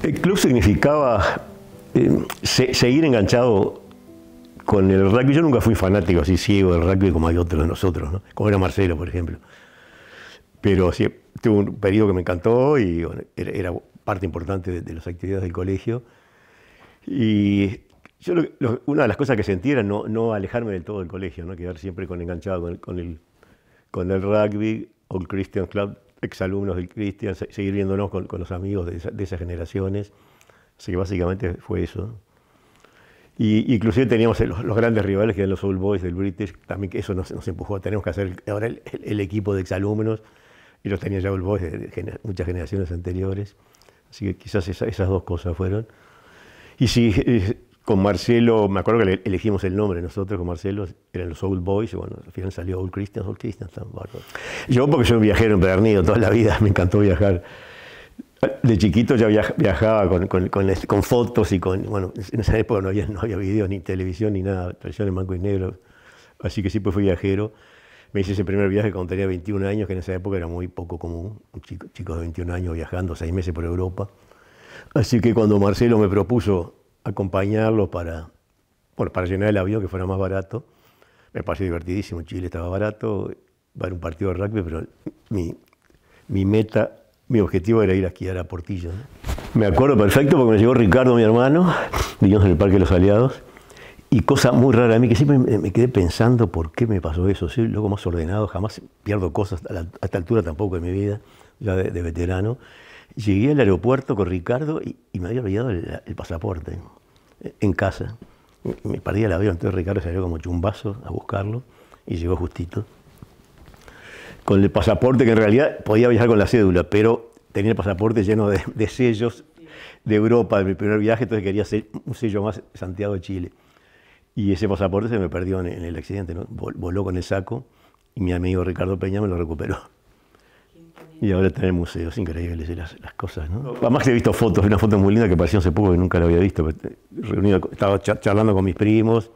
El club significaba seguir enganchado con el rugby. Yo nunca fui fanático así ciego del rugby como hay otros de nosotros, ¿no? Como era Marcelo, por ejemplo. Pero sí, tuve un periodo que me encantó y bueno, era parte importante de las actividades del colegio. Y yo una de las cosas que sentí era no alejarme del todo del colegio, ¿no? Quedar siempre enganchado con el rugby, Old Christian Club, exalumnos del Christian, seguir viéndonos con los amigos de esas generaciones. Así que básicamente fue eso. Y inclusive teníamos los grandes rivales que eran los Old Boys del British, también que eso nos empujó. Tenemos que hacer ahora el equipo de exalumnos, y los tenía ya Old Boys de muchas generaciones anteriores. Así que quizás esas dos cosas fueron. Y sí, con Marcelo, me acuerdo que elegimos el nombre nosotros, con Marcelo, eran los Old Boys, y bueno, al final salió Old Christians, tan bárbaro. Yo porque soy un viajero empedernido toda la vida, me encantó viajar. De chiquito ya viajaba con fotos y bueno, en esa época no había video, ni televisión, ni nada, televisión en blanco y negro, así que siempre fui viajero. Me hice ese primer viaje cuando tenía 21 años, que en esa época era muy poco común, un chico de 21 años viajando 6 meses por Europa. Así que cuando Marcelo me propuso acompañarlo para llenar el avión, que fuera más barato, me pareció divertidísimo. Chile estaba barato, va a un partido de rugby, pero mi objetivo era ir a esquiar a Portillo, ¿no? Me acuerdo perfecto porque me llegó Ricardo, mi hermano, vivimos en el Parque de los Aliados, y cosa muy rara a mí, que siempre me quedé pensando por qué me pasó eso. Soy luego más ordenado, jamás pierdo cosas a esta altura tampoco de mi vida, ya de veterano. Llegué al aeropuerto con Ricardo y me había olvidado el pasaporte en casa. Me perdí el avión, entonces Ricardo salió como chumbazo a buscarlo y llegó justito. Con el pasaporte, que en realidad podía viajar con la cédula, pero tenía el pasaporte lleno de sellos de Europa de mi primer viaje, entonces quería hacer un sello más Santiago de Chile. Y ese pasaporte se me perdió en el accidente, ¿no? Voló con el saco y mi amigo Ricardo Peña me lo recuperó. Y ahora está en el museo, es increíble las cosas, ¿no? Además he visto fotos, una foto muy linda que apareció hace poco que nunca la había visto. Estaba charlando con mis primos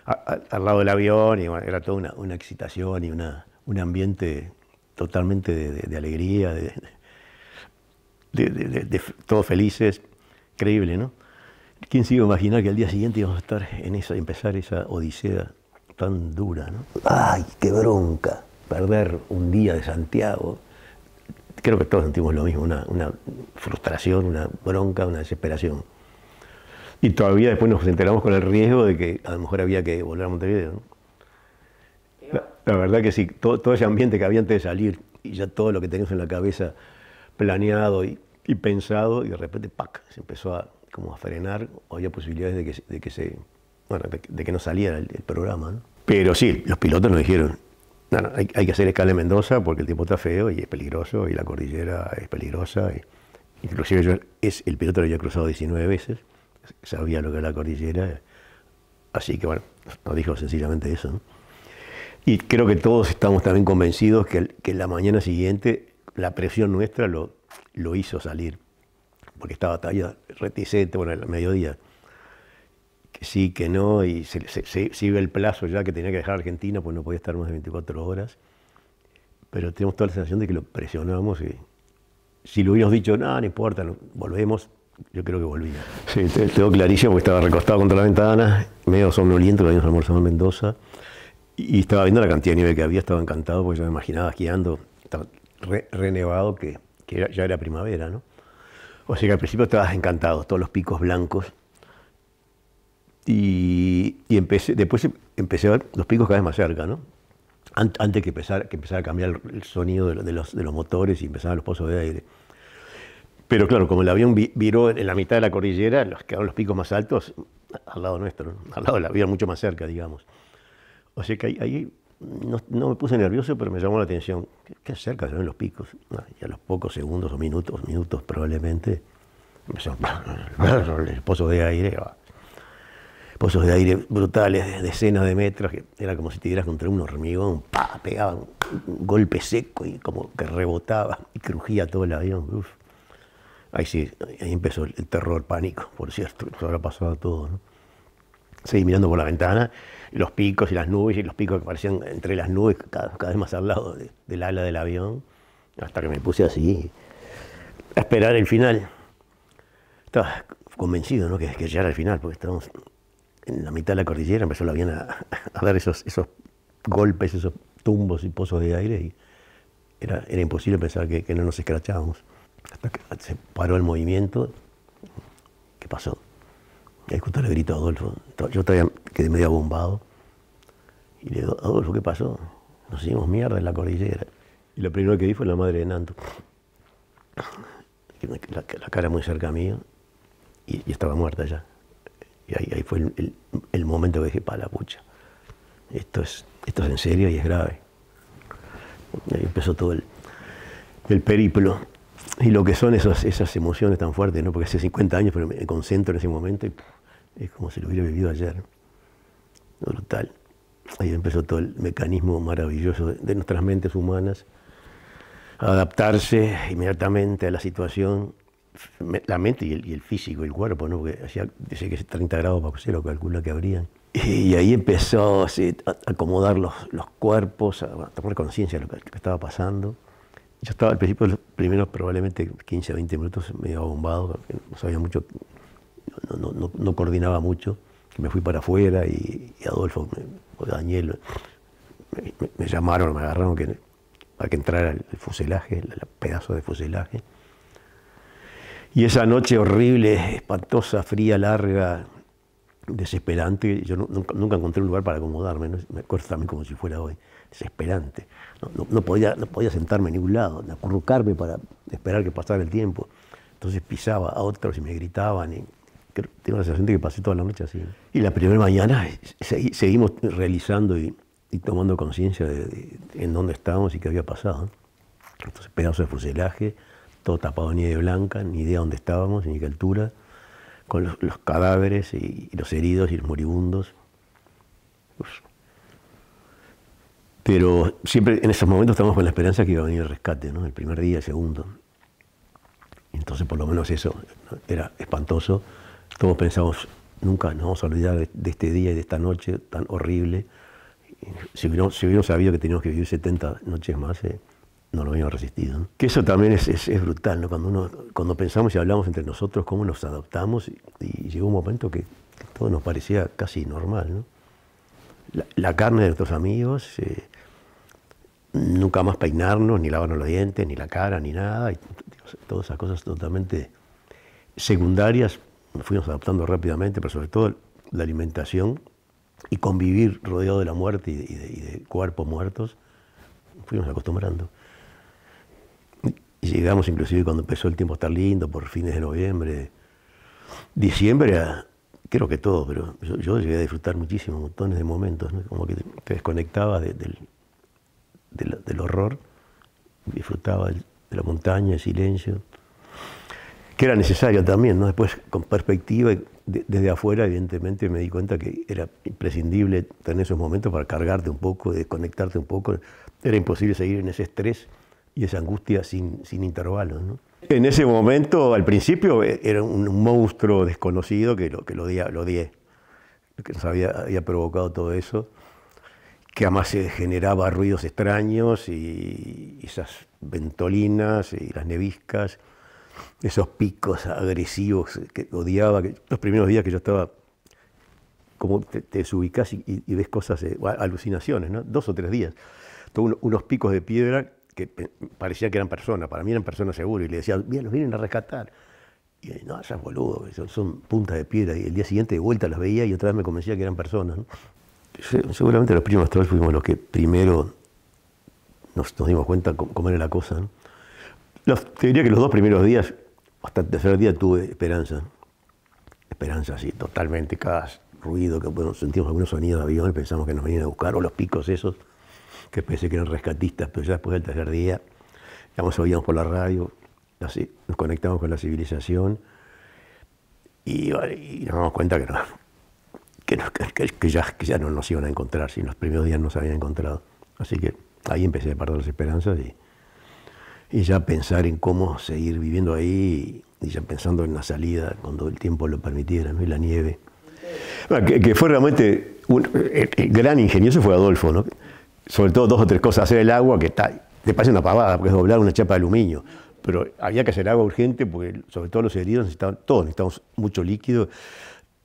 al lado del avión y bueno, era toda una excitación y un ambiente totalmente de alegría, de todos felices, increíble, ¿no? ¿Quién se iba a imaginar que al día siguiente íbamos a estar empezar esa odisea tan dura, ¿no? ¡Ay, qué bronca! Perder un día de Santiago. Creo que todos sentimos lo mismo, una frustración, una bronca, una desesperación. Y todavía después nos enteramos con el riesgo de que a lo mejor había que volver a Montevideo, ¿no? La verdad que sí, todo ese ambiente que había antes de salir y ya todo lo que teníamos en la cabeza planeado y pensado, y de repente ¡pac! Se empezó como a frenar, o había posibilidades de que no saliera el programa, ¿no? Pero sí, los pilotos nos dijeron, no, hay que hacer escala en Mendoza porque el tiempo está feo y es peligroso y la cordillera es peligrosa. Inclusive el piloto lo había cruzado 19 veces, sabía lo que era la cordillera, así que bueno, nos dijo sencillamente eso, ¿no? Y creo que todos estamos también convencidos que la mañana siguiente la presión nuestra lo hizo salir, porque estaba todavía reticente, bueno, al mediodía, que sí, que no, y se iba el plazo ya que tenía que dejar Argentina, pues no podía estar más de 24 horas, pero tenemos toda la sensación de que lo presionamos y si lo hubiéramos dicho, no importa, volvemos, yo creo que volvía. Sí, tengo clarísimo porque estaba recostado contra la ventana, medio somnoliento, que habíamos almorzado en Mendoza, y estaba viendo la cantidad de nieve que había, estaba encantado porque yo me imaginaba esquiando, estaba re nevado, que ya era primavera, ¿no? O sea que al principio estabas encantado, todos los picos blancos, y después empecé a ver los picos cada vez más cerca, ¿no? Antes que empezara a cambiar el sonido de los motores y empezaban los pozos de aire. Pero claro, como el avión viró en la mitad de la cordillera, quedaron los picos más altos al lado nuestro, ¿no? Al lado del avión, mucho más cerca, digamos. O sea que ahí no me puse nervioso, pero me llamó la atención. Qué cerca se ven los picos. Y a los pocos segundos o minutos probablemente, empezó el pozo de aire. Pozos de aire brutales, de decenas de metros, que era como si te dieras contra un hormigón, pegaba un golpe seco y como que rebotaba y crujía todo el avión. Uf. Ahí sí, ahí empezó el terror, pánico, por cierto, nos habrá pasado todo, ¿no? Seguí mirando por la ventana, los picos y las nubes, y los picos que aparecían entre las nubes cada vez más al lado del ala del avión, hasta que me puse así a esperar el final. estaba convencido, ¿no? que ya era el final, porque estábamos en la mitad de la cordillera, empezó el avión a dar esos golpes, esos tumbos y pozos de aire, y era imposible pensar que no nos escrachábamos. Hasta que se paró el movimiento. ¿Qué pasó? Y ahí justo le grito a Adolfo. Yo todavía quedé medio abombado. Y le digo, Adolfo, ¿qué pasó? Nos hicimos mierda en la cordillera. Y lo primero que vi fue la madre de Nanto. La cara muy cerca mío. Y estaba muerta ya. Y ahí fue el momento que dije, pa' la pucha. Esto es en serio y es grave. Y ahí empezó todo el periplo. Y lo que son esas emociones tan fuertes, ¿no? Porque hace 50 años, pero me concentro en ese momento y es como si lo hubiera vivido ayer. Brutal. Ahí empezó todo el mecanismo maravilloso de nuestras mentes humanas a adaptarse inmediatamente a la situación, la mente y el físico, el cuerpo, ¿no? Porque dice que 30 grados bajo cero calcula que habrían. Y ahí empezó así, a acomodar los cuerpos, a tomar conciencia de lo que estaba pasando. Yo estaba al principio, los primeros probablemente 15 a 20 minutos medio abombado, no sabía mucho, no coordinaba mucho, que me fui para afuera y Adolfo o Daniel me llamaron, me agarraron para que entrara el fuselaje, el pedazo de fuselaje. Y esa noche horrible, espantosa, fría, larga, desesperante, yo nunca encontré un lugar para acomodarme, ¿no? Me acuerdo también como si fuera hoy, desesperante. No podía sentarme en ningún lado, acurrucarme para esperar que pasara el tiempo. Entonces pisaba a otros y me gritaban. Y tengo la sensación de que pasé toda la noche así. Y la primera mañana seguimos realizando y tomando conciencia de en dónde estábamos y qué había pasado. Entonces pedazos de fuselaje, todo tapado de nieve blanca, ni idea dónde estábamos, ni qué altura, con los cadáveres y los heridos y los moribundos. Uf. Pero siempre en esos momentos estamos con la esperanza que iba a venir el rescate, ¿no? El primer día, el segundo. Entonces por lo menos eso, ¿no? Era espantoso. Todos pensamos, nunca nos vamos a olvidar de este día y de esta noche tan horrible. Si hubiéramos sabido que teníamos que vivir 70 noches más, no lo hubiéramos resistido, ¿no? Que eso también es brutal, ¿no? Cuando pensamos y hablamos entre nosotros, cómo nos adaptamos, y llegó un momento que todo nos parecía casi normal, ¿no? La carne de nuestros amigos, nunca más peinarnos, ni lavarnos los dientes, ni la cara, ni nada, y todas esas cosas totalmente secundarias, nos fuimos adaptando rápidamente, pero sobre todo la alimentación y convivir rodeado de la muerte y de cuerpos muertos, fuimos acostumbrando. Y llegamos inclusive cuando empezó el tiempo a estar lindo, por fines de noviembre, diciembre, creo que todo, pero yo llegué a disfrutar muchísimo, montones de momentos, ¿no? Como que te desconectabas del horror, disfrutabas de la montaña, el silencio, que era necesario también, ¿no? Después, con perspectiva, desde afuera, evidentemente, me di cuenta que era imprescindible tener esos momentos para cargarte un poco, desconectarte un poco. Era imposible seguir en ese estrés y esa angustia sin intervalos, ¿no? En ese momento, al principio, era un monstruo desconocido que lo odié, que nos había provocado todo eso, que además se generaba ruidos extraños y esas ventolinas y las neviscas, esos picos agresivos que odiaba. Los primeros días que yo estaba, como te desubicás y ves cosas, alucinaciones, ¿no? 2 o 3 días. Unos picos de piedra que parecía que eran personas, para mí eran personas seguro, y le decía, bien, los vienen a rescatar. Y no, esas boludos, son puntas de piedra, y el día siguiente de vuelta las veía y otra vez me convencía que eran personas, ¿no? Seguramente los primos Troll fuimos los que primero nos dimos cuenta cómo era la cosa, ¿no? Te diría que los 2 primeros días, hasta el tercer día, tuve esperanza. Esperanza, sí, totalmente. Cada ruido, que bueno, sentimos algunos sonidos de avión, pensamos que nos venían a buscar, o los picos esos, que pensé que eran rescatistas, pero ya después del tercer día, ya nos oíamos por la radio, así, nos conectamos con la civilización, y nos damos cuenta que ya no nos iban a encontrar, si en los primeros días no se habían encontrado. Así que ahí empecé a perder las esperanzas y ya pensar en cómo seguir viviendo ahí, y ya pensando en la salida cuando el tiempo lo permitiera, ¿no? Y la nieve. Bueno, que fue realmente el gran ingenioso fue Adolfo, ¿no? Sobre todo 2 o 3 cosas: hacer el agua, que te parece una pavada, porque es doblar una chapa de aluminio, pero había que hacer agua urgente porque sobre todo los heridos todos necesitamos mucho líquido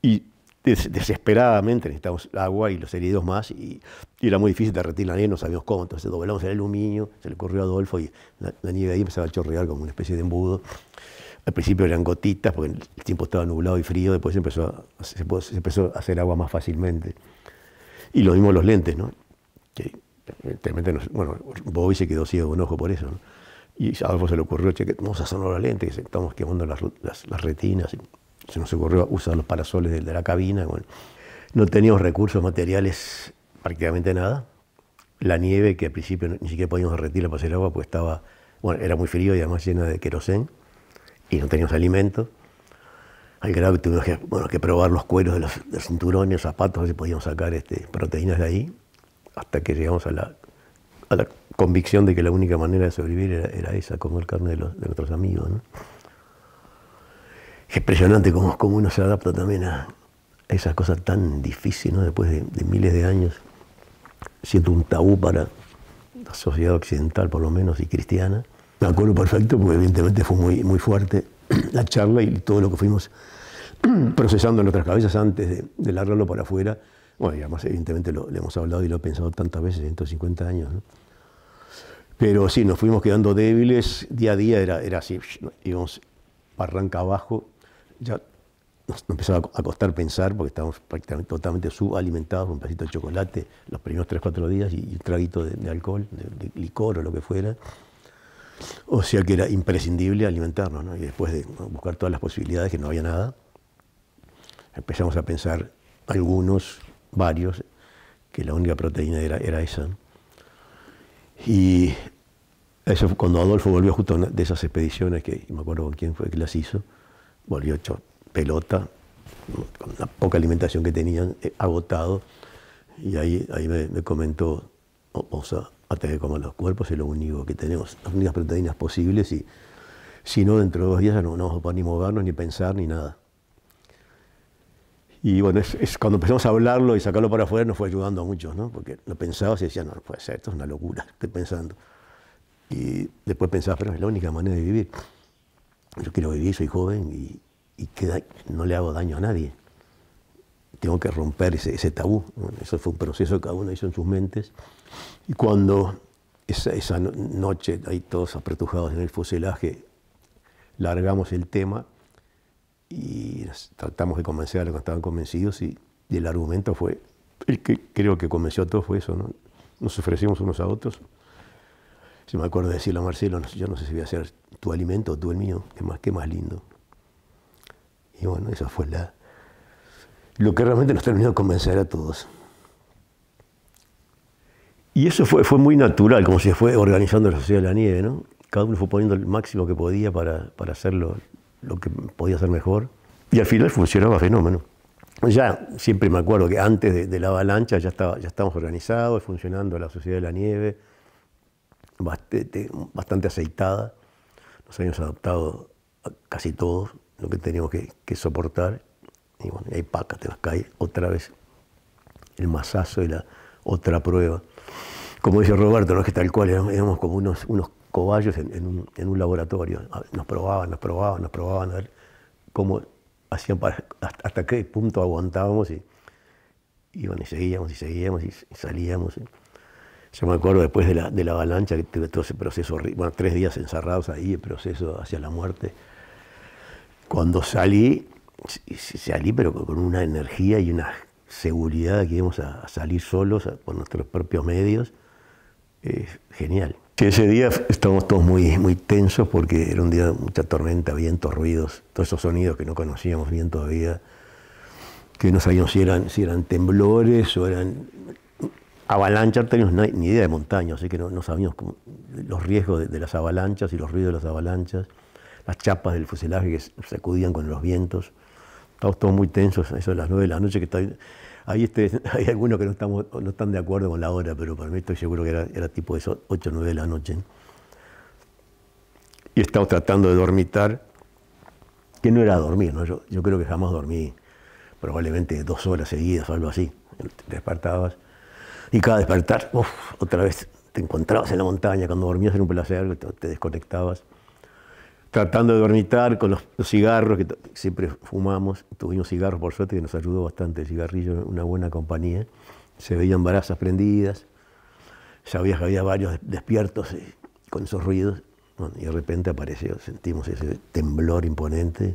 y desesperadamente necesitamos agua y los heridos más y era muy difícil derretir la nieve, no sabíamos cómo, entonces doblamos el aluminio, se le ocurrió a Adolfo y la nieve ahí empezaba a chorrear como una especie de embudo. Al principio eran gotitas porque el tiempo estaba nublado y frío, después se empezó a hacer agua más fácilmente. Y lo mismo los lentes, ¿no? Que bueno, Bobby se quedó ciego de un ojo por eso, ¿no? Y a Adolfo se le ocurrió, che, que vamos a hacer los lentes, que estamos quemando las retinas. Y se nos ocurrió usar los parasoles de la cabina. Bueno, no teníamos recursos materiales, prácticamente nada. La nieve, que al principio ni siquiera podíamos derretirla para hacer agua, pues era muy frío y además llena de querosén. Y no teníamos alimento. Al grado que tuvimos que probar los cueros de los cinturones, los zapatos, a ver si podíamos sacar proteínas de ahí, hasta que llegamos a la convicción de que la única manera de sobrevivir era esa, comer carne de nuestros amigos, ¿no? Es impresionante cómo uno se adapta también a esas cosas tan difíciles, ¿no? Después de miles de años, siendo un tabú para la sociedad occidental, por lo menos, y cristiana. Me acuerdo perfecto, porque evidentemente fue muy fuerte la charla y todo lo que fuimos procesando en nuestras cabezas antes de largarlo para afuera. Bueno, y además evidentemente le hemos hablado y lo he pensado tantas veces, 150 años, ¿no? Pero sí, nos fuimos quedando débiles, día a día era así, íbamos barranca abajo, ya nos empezaba a costar pensar porque estábamos prácticamente totalmente subalimentados, un pedacito de chocolate los primeros 3 o 4 días y un traguito de alcohol, de licor o lo que fuera. O sea que era imprescindible alimentarnos, ¿no? Y después de buscar todas las posibilidades, que no había nada, empezamos a pensar varios, que la única proteína era esa. Y eso fue cuando Adolfo volvió justo de esas expediciones, que me acuerdo con quién fue que las hizo, volvió hecho pelota, con la poca alimentación que tenían, agotado, y ahí me comentó, vamos a tener como los cuerpos, es lo único que tenemos, las únicas proteínas posibles, y si no, dentro de 2 días ya no vamos a poder ni movernos, ni pensar, ni nada. Y bueno, es cuando empezamos a hablarlo y sacarlo para afuera nos fue ayudando a muchos, ¿no? Porque lo pensabas y decías, no puede ser, esto es una locura, estoy pensando. Y después pensabas, pero es la única manera de vivir. Yo quiero vivir, soy joven y no le hago daño a nadie. Tengo que romper ese tabú. Bueno, eso fue un proceso que cada uno hizo en sus mentes. Y cuando esa noche, ahí todos apretujados en el fuselaje, largamos el tema y tratamos de convencer a los que estaban convencidos y el argumento fue, el que creo que convenció a todos fue eso, ¿no? Nos ofrecimos unos a otros. Si me acuerdo de decirle a Marcelo, yo no sé si voy a hacer tu alimento o tú el mío, qué más lindo. Y bueno, eso fue lo que realmente nos terminó de convencer a todos. Y eso fue muy natural, como se fue organizando la Sociedad de la Nieve, ¿no? Cada uno fue poniendo el máximo que podía para hacer lo que podía hacer mejor. Y al final funcionaba fenómeno. Ya siempre me acuerdo que antes de la avalancha ya estábamos organizados, funcionando la Sociedad de la Nieve, bastante aceitada. Nos habíamos adaptado a casi todo lo que teníamos que soportar. Y bueno, y ahí te nos cae otra vez el mazazo de la otra prueba. Como dice Roberto, no es que tal cual, éramos como unos cobayos en un laboratorio. Nos probaban a ver cómo hacían hasta qué punto aguantábamos y bueno, y seguíamos y salíamos. Yo me acuerdo después de la avalancha que tuve todo ese proceso horrible, bueno, 3 días encerrados ahí, el proceso hacia la muerte. Cuando salí pero con una energía y una seguridad de que íbamos a salir solos por nuestros propios medios. Genial. Sí, ese día estábamos todos muy tensos porque era un día de mucha tormenta, vientos, ruidos, todos esos sonidos que no conocíamos bien todavía, que no sabíamos si eran temblores o eran avalanchas, no teníamos ni idea de montaña, así que no sabíamos los riesgos de las avalanchas y los ruidos de las avalanchas, las chapas del fuselaje que se sacudían con los vientos. Estábamos todos muy tensos, eso de las 9 de la noche, que está ahí hay algunos que no están de acuerdo con la hora, pero para mí estoy seguro que era tipo eso, 8 o 9 de la noche. Y estamos tratando de dormitar, que no era dormir, ¿no? Yo creo que jamás dormí, probablemente 2 horas seguidas o algo así. Te despertabas y cada despertar, otra vez te encontrabas en la montaña, cuando dormías era un placer, te desconectabas. tratando de dormitar con los cigarros, que siempre fumamos. Tuvimos cigarros, por suerte, que nos ayudó bastante el cigarrillo, una buena compañía. Se veían brasas prendidas, sabías que había varios despiertos con esos ruidos. Bueno, y de repente apareció, sentimos ese temblor imponente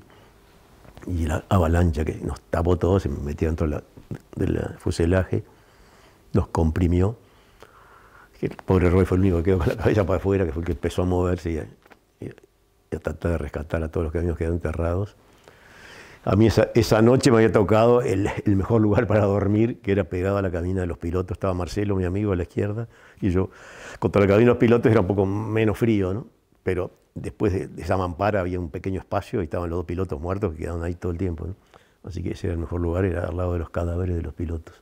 y la avalancha que nos tapó todo, se metió dentro del fuselaje, nos comprimió. El pobre Roy fue el único que quedó con la cabeza para afuera, que fue el que empezó a moverse y a tratar de rescatar a todos los que habíamos quedado enterrados. A mí esa noche me había tocado el mejor lugar para dormir, que era pegado a la cabina de los pilotos. Estaba Marcelo, mi amigo, a la izquierda, y yo. Contra la cabina de los pilotos era un poco menos frío, ¿no? Pero después de esa mampara había un pequeño espacio y estaban los dos pilotos muertos que quedaban ahí todo el tiempo, ¿no? Así que ese era el mejor lugar, era al lado de los cadáveres de los pilotos.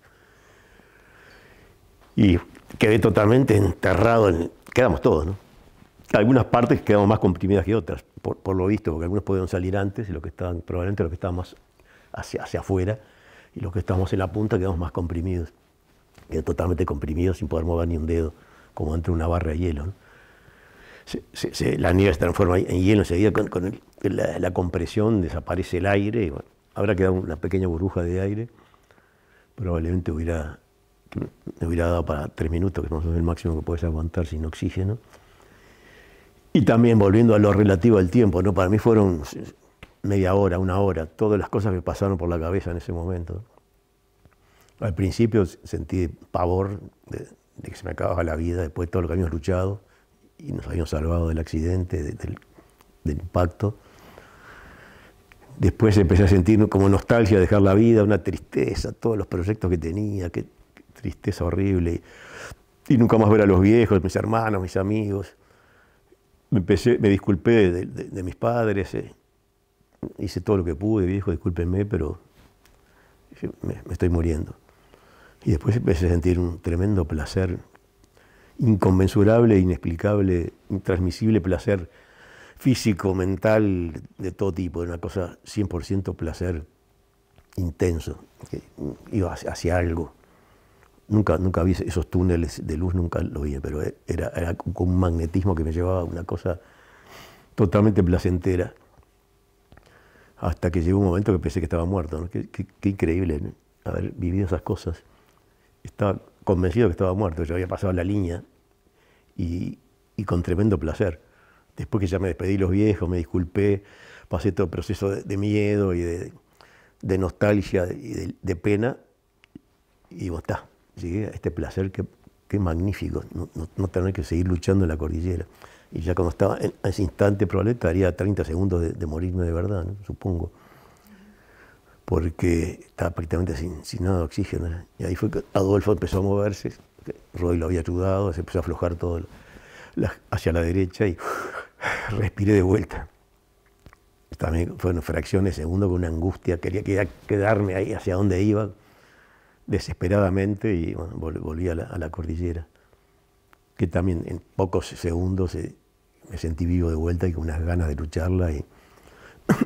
Y quedé totalmente enterrado, quedamos todos, ¿no? Algunas partes quedamos más comprimidas que otras, por lo visto, porque algunos pudieron salir antes y probablemente los que estaban más hacia afuera, y los que estábamos en la punta quedamos más comprimidos. Quedé totalmente comprimidos sin poder mover ni un dedo, como entre una barra de hielo, ¿no? La nieve se transforma en hielo enseguida, con la compresión desaparece el aire, y bueno, habrá quedado una pequeña burbuja de aire, probablemente me hubiera dado para 3 minutos, que es más o menos el máximo que puedes aguantar sin oxígeno. Y también volviendo a lo relativo al tiempo, ¿no? Para mí fueron media hora, 1 hora, todas las cosas que pasaron por la cabeza en ese momento. Al principio sentí pavor de que se me acababa la vida, después de todo lo que habíamos luchado y nos habíamos salvado del accidente, del impacto. Después empecé a sentir como nostalgia de dejar la vida, una tristeza, todos los proyectos que tenía, qué tristeza horrible. Y nunca más ver a los viejos, mis hermanos, mis amigos. Me disculpé de mis padres, hice todo lo que pude, viejo, discúlpenme, pero me estoy muriendo. Y después empecé a sentir un tremendo placer, inconmensurable, inexplicable, intransmisible placer físico, mental, de todo tipo, una cosa 100% placer intenso, que iba hacia algo. Nunca vi esos túneles de luz, nunca lo vi, pero era como un magnetismo que me llevaba a una cosa totalmente placentera. Hasta que llegó un momento que pensé que estaba muerto, ¿no? Qué increíble, ¿no? Haber vivido esas cosas. Estaba convencido que estaba muerto, yo había pasado la línea y con tremendo placer. Después que ya me despedí de los viejos, me disculpé, pasé todo el proceso de miedo y de nostalgia y de pena, y bueno, está. Llegué a este placer, qué magnífico, no tener que seguir luchando en la cordillera. Y ya cuando estaba en ese instante, probablemente estaría a 30 segundos de morirme de verdad, ¿no? Supongo. Porque estaba prácticamente sin nada de oxígeno, ¿no? Y ahí fue que Adolfo empezó a moverse, Roy lo había ayudado, se empezó a aflojar todo hacia la derecha y respiré de vuelta. También fueron fracciones de segundo con una angustia, quería quedarme ahí hacia donde iba, desesperadamente, y bueno, volví a la cordillera, que también en pocos segundos me sentí vivo de vuelta y con unas ganas de lucharla, y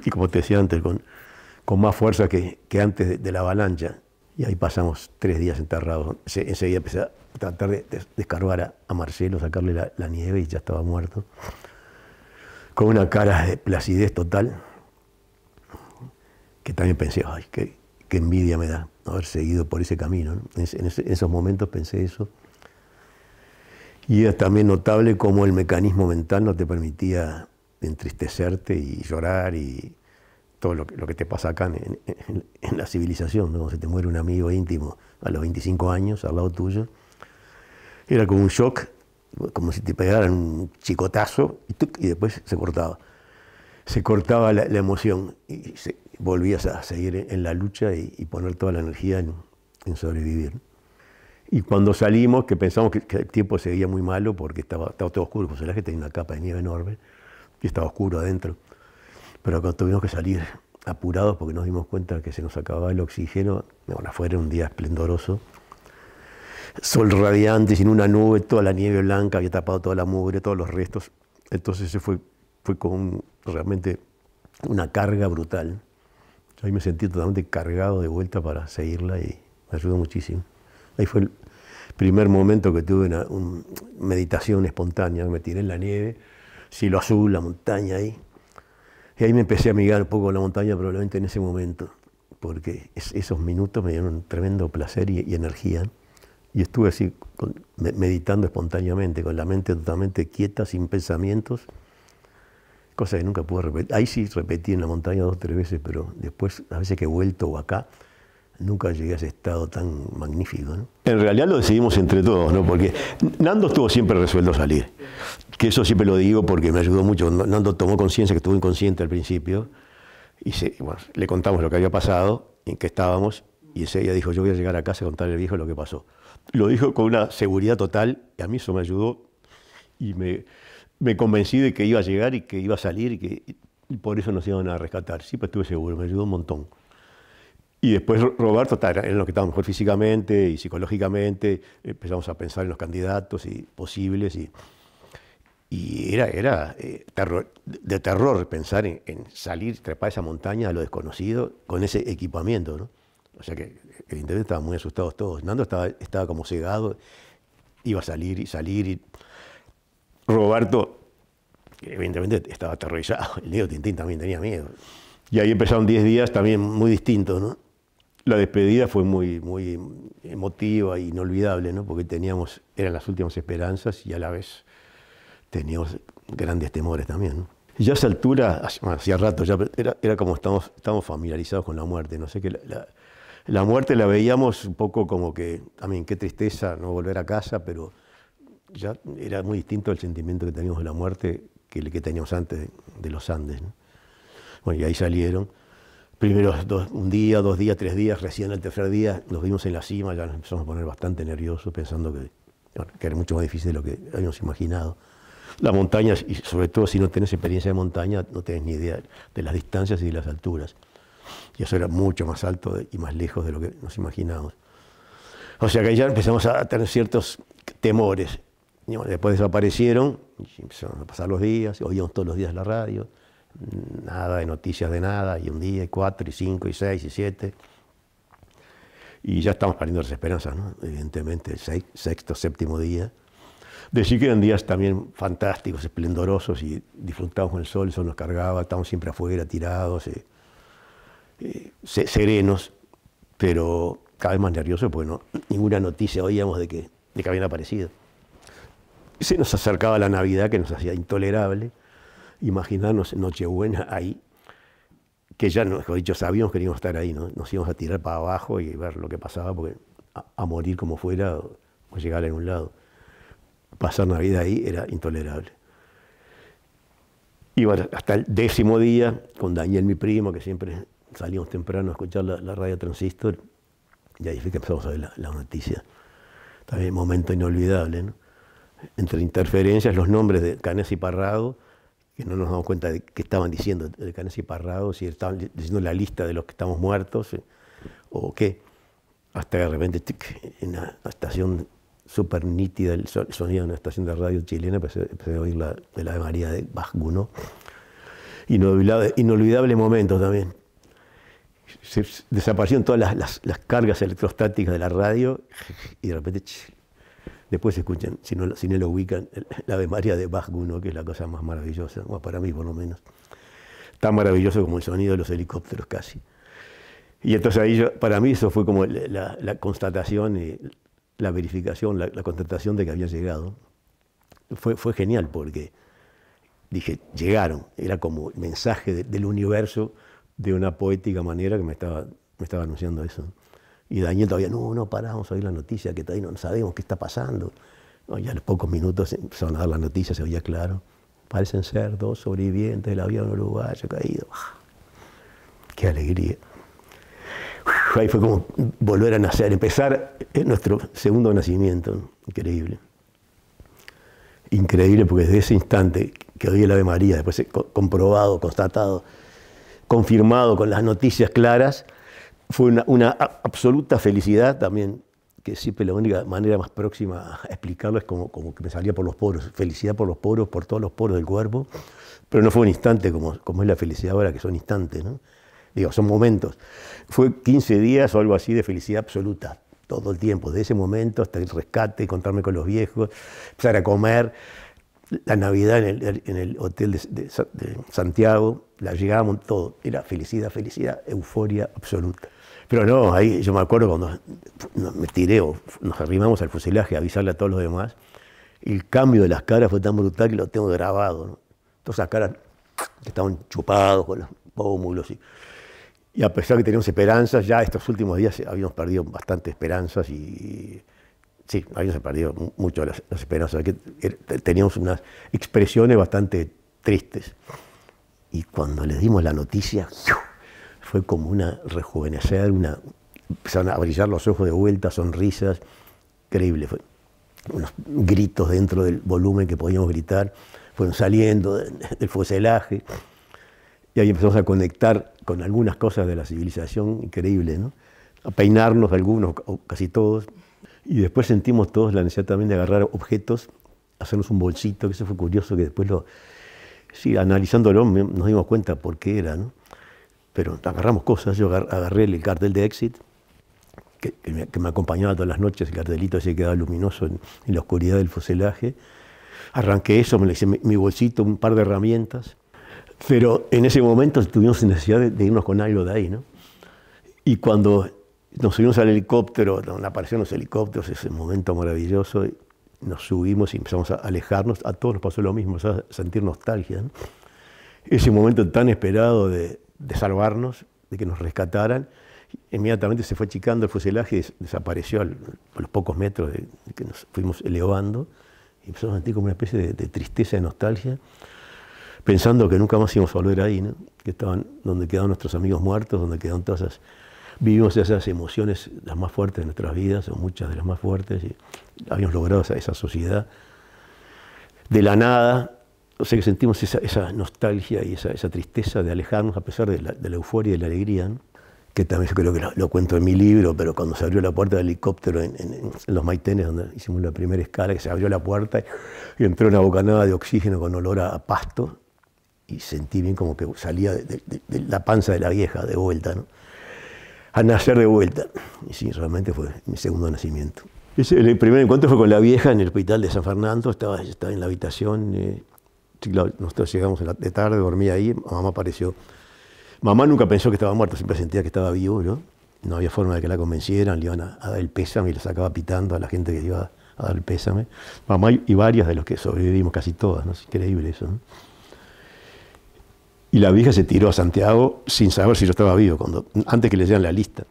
como te decía antes, con más fuerza que antes de la avalancha. Y ahí pasamos 3 días enterrados. Enseguida empecé a tratar de escarbar a Marcelo, sacarle la nieve, y ya estaba muerto, con una cara de placidez total, que también pensé, ay, qué envidia me da haber seguido por ese camino, ¿no? En esos momentos pensé eso. Y es también notable cómo el mecanismo mental no te permitía entristecerte y llorar y todo lo que te pasa acá en la civilización, ¿no? Cuando se te muere un amigo íntimo a los 25 años al lado tuyo, era como un shock, como si te pegaran un chicotazo y después se cortaba. Se cortaba la emoción y volvías a seguir en la lucha y poner toda la energía en sobrevivir. Y cuando salimos, que pensamos que el tiempo seguía muy malo porque estaba todo oscuro, el fuselaje tenía una capa de nieve enorme y estaba oscuro adentro. Pero cuando tuvimos que salir apurados porque nos dimos cuenta que se nos acababa el oxígeno, bueno, afuera un día esplendoroso, sol radiante, sin una nube, toda la nieve blanca había tapado toda la mugre, todos los restos. Entonces ese fue con realmente una carga brutal. Yo ahí me sentí totalmente cargado de vuelta para seguirla y me ayudó muchísimo. Ahí fue el primer momento que tuve una meditación espontánea. Me tiré en la nieve, cielo azul, la montaña ahí, Y ahí me empecé a amigar un poco con la montaña, probablemente en ese momento, porque esos minutos me dieron un tremendo placer y energía. Y estuve así, meditando espontáneamente, con la mente totalmente quieta, sin pensamientos, cosa que nunca pude repetir. Ahí sí repetí en la montaña 2 o 3 veces, pero después, a veces que he vuelto o acá, nunca llegué a ese estado tan magnífico, ¿no? En realidad lo decidimos entre todos, ¿no? Porque Nando estuvo siempre resuelto a salir. Que eso siempre lo digo porque me ayudó mucho. Nando tomó conciencia que estuvo inconsciente al principio y bueno, le contamos lo que había pasado, en qué estábamos, y ese día dijo, yo voy a llegar a casa a contarle al viejo lo que pasó. Lo dijo con una seguridad total y a mí eso me ayudó y me convencí de que iba a llegar y que iba a salir y por eso nos iban a rescatar. Siempre estuve seguro, me ayudó un montón. Y después Roberto era en lo que estaba mejor físicamente y psicológicamente, empezamos a pensar en los candidatos y posibles y era de terror pensar en salir, trepar esa montaña a lo desconocido con ese equipamiento, ¿no? O sea que evidentemente estaban muy asustados todos. Nando estaba como cegado, iba a salir y Roberto evidentemente estaba aterrorizado. El niño Tintín también tenía miedo. Y ahí empezaron 10 días también muy distintos, ¿no? La despedida fue muy emotiva e inolvidable, ¿no? Porque eran las últimas esperanzas y a la vez teníamos grandes temores también, ¿no? Y ya a esa altura, hacía rato, ya era como estamos familiarizados con la muerte, no sé, que la muerte la veíamos un poco como que, también qué tristeza no volver a casa, pero ya era muy distinto el sentimiento que teníamos de la muerte que el que teníamos antes de los Andes, ¿no? Bueno, y ahí salieron. Primero un día, 2 días, 3 días, recién el tercer día nos vimos en la cima, ya nos empezamos a poner bastante nerviosos, pensando que era mucho más difícil de lo que habíamos imaginado. La montaña, y sobre todo si no tenés experiencia de montaña, no tenés ni idea de las distancias y de las alturas. Y eso era mucho más alto y más lejos de lo que nos imaginábamos. O sea que ya empezamos a tener ciertos temores. Y bueno, después desaparecieron, y empezaron a pasar los días, oíamos todos los días la radio, nada de noticias de nada, y un día, y 4, y 5, y 6, y 7. Y ya estamos perdiendo las esperanzas, ¿no? Evidentemente, el 6º, 7º día. Decir que eran días también fantásticos, esplendorosos, y disfrutábamos con el sol nos cargaba, estábamos siempre afuera, tirados, serenos, pero cada vez más nerviosos, porque ninguna noticia oíamos de que habían aparecido. Se nos acercaba la Navidad, que nos hacía intolerable. Imaginarnos Nochebuena ahí, que ya, mejor dicho, sabíamos que íbamos a estar ahí, ¿no? Nos íbamos a tirar para abajo y ver lo que pasaba, porque a morir como fuera o llegar a un lado. Pasar Navidad ahí era intolerable. Y bueno, hasta el 10º día, con Daniel, mi primo, que siempre salíamos temprano a escuchar la radio Transistor, y ahí fue que empezamos a ver la noticia. También un momento inolvidable, ¿no? Entre interferencias, los nombres de Canés y Parrado, que no nos damos cuenta de qué estaban diciendo de Canés y Parrado, si estaban diciendo la lista de los que estamos muertos o qué. Hasta que de repente en una estación súper nítida, el sonido de una estación de radio chilena, empecé a oír el Ave María de Bach-Gounod. Inolvidable momento también. Desaparecieron todas las cargas electrostáticas de la radio y de repente después se escuchan, si no lo ubican, la Ave María de Bach-Gounod, que es la cosa más maravillosa, bueno, para mí por lo menos. Tan maravilloso como el sonido de los helicópteros casi. Y entonces ahí para mí eso fue como la constatación, la verificación, la constatación de que había llegado. Fue genial porque dije, llegaron, era como el mensaje del universo de una poética manera que me estaba anunciando eso. Y Daniel todavía, no, paramos a oír la noticia, que todavía no sabemos qué está pasando. No, ya a los pocos minutos empezaron a dar las noticias, se oía claro. Parecen ser 2 sobrevivientes del avión uruguayo caído. ¡Qué alegría! Ahí fue como volver a nacer, empezar nuestro segundo nacimiento, ¿no? Increíble. Increíble porque desde ese instante que oí el Ave María, después comprobado, constatado, confirmado con las noticias claras, fue una absoluta felicidad también, que siempre la única manera más próxima a explicarlo es como que me salía por los poros, felicidad por los poros, por todos los poros del cuerpo, pero no fue un instante como es la felicidad ahora, que son instantes, ¿no? Digo, son momentos. Fue 15 días o algo así de felicidad absoluta, todo el tiempo, de ese momento hasta el rescate, encontrarme con los viejos, empezar a comer, la Navidad en el hotel de Santiago, la llegábamos, todo, era felicidad, felicidad, euforia absoluta. Pero no, ahí yo me acuerdo cuando me tiré o nos arrimamos al fuselaje a avisarle a todos los demás, el cambio de las caras fue tan brutal que lo tengo grabado, ¿no? Todas esas caras que estaban chupados con los pómulos y a pesar que teníamos esperanzas, ya estos últimos días habíamos perdido bastante esperanzas y sí, habíamos perdido mucho las esperanzas, que teníamos unas expresiones bastante tristes. Y cuando les dimos la noticia, fue como una rejuvenecer, empezaron a brillar los ojos de vuelta, sonrisas, increíble. Fue unos gritos dentro del volumen que podíamos gritar, fueron saliendo del fuselaje. Y ahí empezamos a conectar con algunas cosas de la civilización, increíble, ¿no? A peinarnos algunos, o casi todos. Y después sentimos todos la necesidad también de agarrar objetos, hacernos un bolsito, que eso fue curioso, que después sí, analizándolo nos dimos cuenta por qué era, ¿no? Pero agarramos cosas, yo agarré el cartel de Exit, que me acompañaba todas las noches, el cartelito ese que quedaba luminoso en la oscuridad del fuselaje. Arranqué eso, me le hice mi bolsito, un par de herramientas, pero en ese momento tuvimos necesidad de irnos con algo de ahí, ¿no? Y cuando nos subimos al helicóptero, donde aparecieron los helicópteros, ese momento maravilloso, nos subimos y empezamos a alejarnos, a todos nos pasó lo mismo, a sentir nostalgia, ¿no? Ese momento tan esperado de salvarnos, de que nos rescataran, inmediatamente se fue achicando el fuselaje y desapareció a los pocos metros de que nos fuimos elevando, y empezamos a sentir como una especie de tristeza, de nostalgia, pensando que nunca más íbamos a volver ahí, ¿no? Que estaban donde quedaban nuestros amigos muertos, donde quedaron todas esas... Vivimos esas emociones, las más fuertes de nuestras vidas, o muchas de las más fuertes, y habíamos logrado esa sociedad. De la nada, o sea que sentimos esa nostalgia y esa tristeza de alejarnos a pesar de la euforia y de la alegría, ¿no? Que también yo creo que lo cuento en mi libro, pero cuando se abrió la puerta del helicóptero en los Maitenes, donde hicimos la primera escala, que se abrió la puerta y entró una bocanada de oxígeno con olor a pasto, y sentí bien como que salía de la panza de la vieja de vuelta, ¿no? A nacer de vuelta. Y sí, realmente fue mi segundo nacimiento. El primer encuentro fue con la vieja en el hospital de San Fernando, estaba en la habitación, sí, claro, nosotros llegamos de tarde, dormía ahí, mamá apareció. Mamá nunca pensó que estaba muerta, siempre sentía que estaba vivo, ¿no? No había forma de que la convencieran, le iban a dar el pésame y la sacaba pitando a la gente que iba a dar el pésame. Mamá y varias de los que sobrevivimos, casi todas, ¿no? Es increíble eso, ¿no? Y la vieja se tiró a Santiago sin saber si yo estaba vivo, antes que le dieran la lista.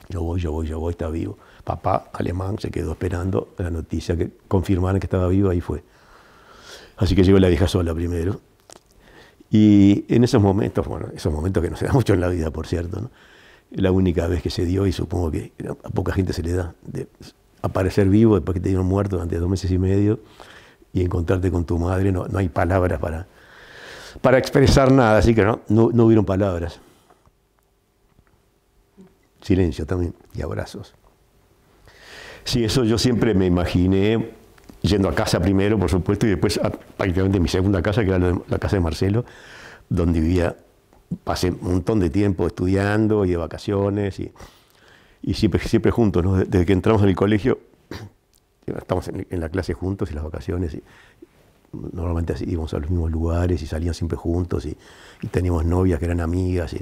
Yo voy, está vivo. Papá, alemán, se quedó esperando la noticia que confirmaran que estaba vivo, ahí fue. Así que llegó la vieja sola primero. Y en esos momentos, bueno, esos momentos que no se da mucho en la vida, por cierto, ¿no? La única vez que se dio, y supongo que a poca gente se le da, de aparecer vivo después que te dieron muerto durante 2 meses y medio y encontrarte con tu madre, no hay palabras para expresar nada, así que no hubieron palabras. Silencio también y abrazos. Sí, eso yo siempre me imaginé yendo a casa primero, por supuesto, y después prácticamente mi segunda casa, que era la casa de Marcelo, donde vivía, pasé un montón de tiempo estudiando y de vacaciones, y siempre juntos, ¿no? Desde que entramos en el colegio, estamos en la clase juntos y las vacaciones, y normalmente íbamos a los mismos lugares y salíamos siempre juntos, y teníamos novias que eran amigas,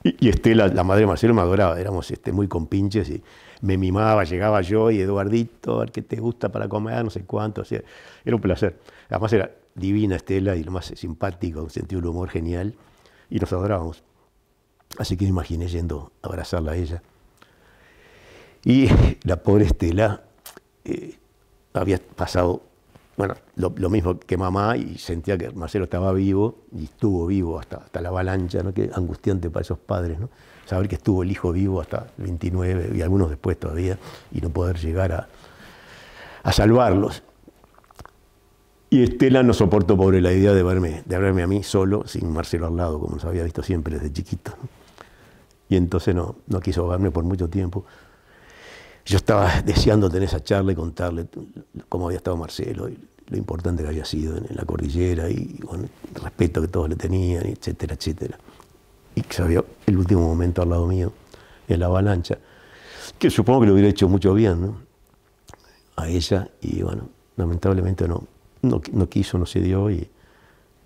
y Estela, la madre de Marcelo, me adoraba, éramos muy compinches, y me mimaba, llegaba yo y Eduardito, a ver qué te gusta para comer, no sé cuánto, o sea, era un placer. Además era divina Estela y lo más simpático, un sentido del humor genial, y nos adorábamos. Así que me imaginé yendo a abrazarla a ella. Y la pobre Estela había pasado, bueno, lo mismo que mamá, y sentía que Marcelo estaba vivo, y estuvo vivo hasta la avalancha, ¿no? Qué angustiante para esos padres, ¿no? Saber que estuvo el hijo vivo hasta el 29, y algunos después todavía, y no poder llegar a salvarlos. Y Estela no soportó, pobre, la idea de verme a mí solo, sin Marcelo al lado, como nos había visto siempre desde chiquito, ¿no? Y entonces no quiso verme por mucho tiempo. Yo estaba deseando tener esa charla y contarle cómo había estado Marcelo, y lo importante que había sido en la cordillera, y bueno, el respeto que todos le tenían, etcétera, etcétera. Y que se vio el último momento al lado mío, en la avalancha, que supongo que le hubiera hecho mucho bien, ¿no? A ella, y bueno, lamentablemente no no quiso, no se dio, y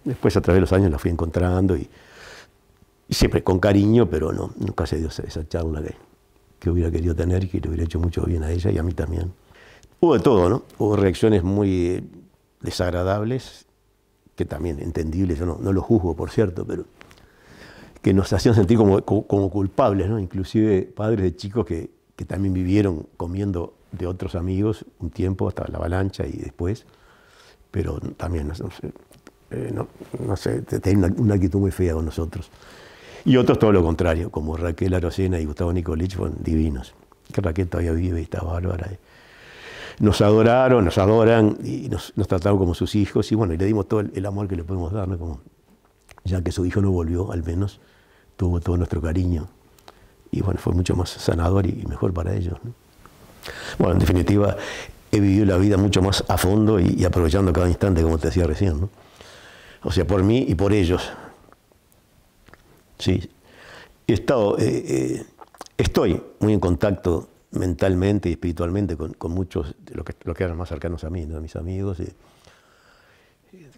después a través de los años la fui encontrando, y siempre con cariño, pero no, nunca se dio esa charla que hubiera querido tener y que le hubiera hecho mucho bien a ella y a mí también. Hubo de todo, ¿no? Hubo reacciones muy desagradables, que también entendibles, yo no lo juzgo, por cierto, pero que nos hacían sentir como culpables, ¿no? Inclusive padres de chicos que también vivieron comiendo de otros amigos un tiempo, hasta la avalancha y después, pero también, no sé, tenían una actitud muy fea con nosotros. Y otros todo lo contrario, como Raquel Arocena y Gustavo Nicolich, fueron divinos. Que Raquel todavía vive y está bárbara. Nos adoraron, nos adoran y nos trataron como sus hijos, y bueno, y le dimos todo el amor que le podemos dar, ¿no? Como, ya que su hijo no volvió, al menos tuvo todo nuestro cariño. Y bueno, fue mucho más sanador y mejor para ellos, ¿no? Bueno, en definitiva, he vivido la vida mucho más a fondo y aprovechando cada instante, como te decía recién, ¿no? O sea, por mí y por ellos. Sí, estoy muy en contacto mentalmente y espiritualmente con muchos de los que eran más cercanos a mí, ¿no? Mis amigos,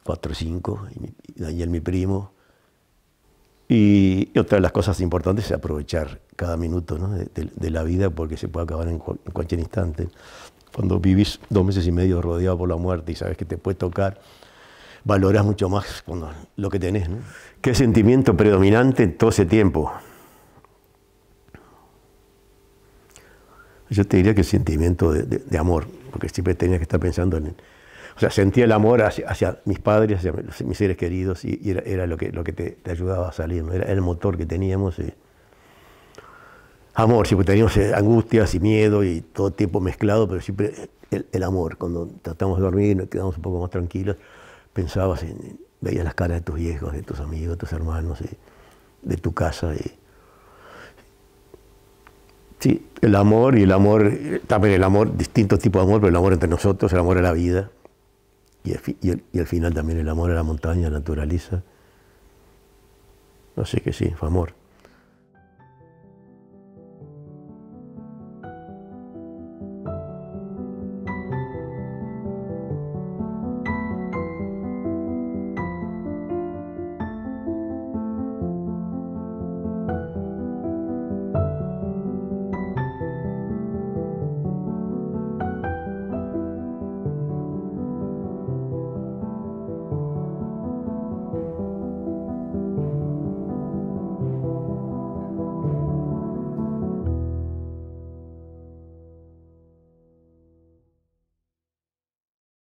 4 o 5, y Daniel, mi primo. Y otra de las cosas importantes es aprovechar cada minuto, ¿no? de la vida, porque se puede acabar en cualquier instante. Cuando vivís 2 meses y medio rodeado por la muerte y sabes que te puede tocar, valorás mucho más lo que tenés, ¿no? ¿Qué sentimiento predominante en todo ese tiempo? Yo te diría que el sentimiento de amor, porque siempre tenía que estar pensando en... O sea, sentía el amor hacia mis padres, hacia mis seres queridos, y era lo que te ayudaba a salir, ¿no? Era el motor que teníamos. Amor, siempre teníamos angustias y miedo y todo tiempo mezclado, pero siempre el amor. Cuando tratamos de dormir, nos quedamos un poco más tranquilos, pensabas veías las caras de tus viejos, de tus amigos, de tus hermanos, de tu casa. Sí, el amor, también el amor, distintos tipos de amor, pero el amor entre nosotros, el amor a la vida, y al final también el amor a la montaña, a la naturaleza. Así que sí, fue amor.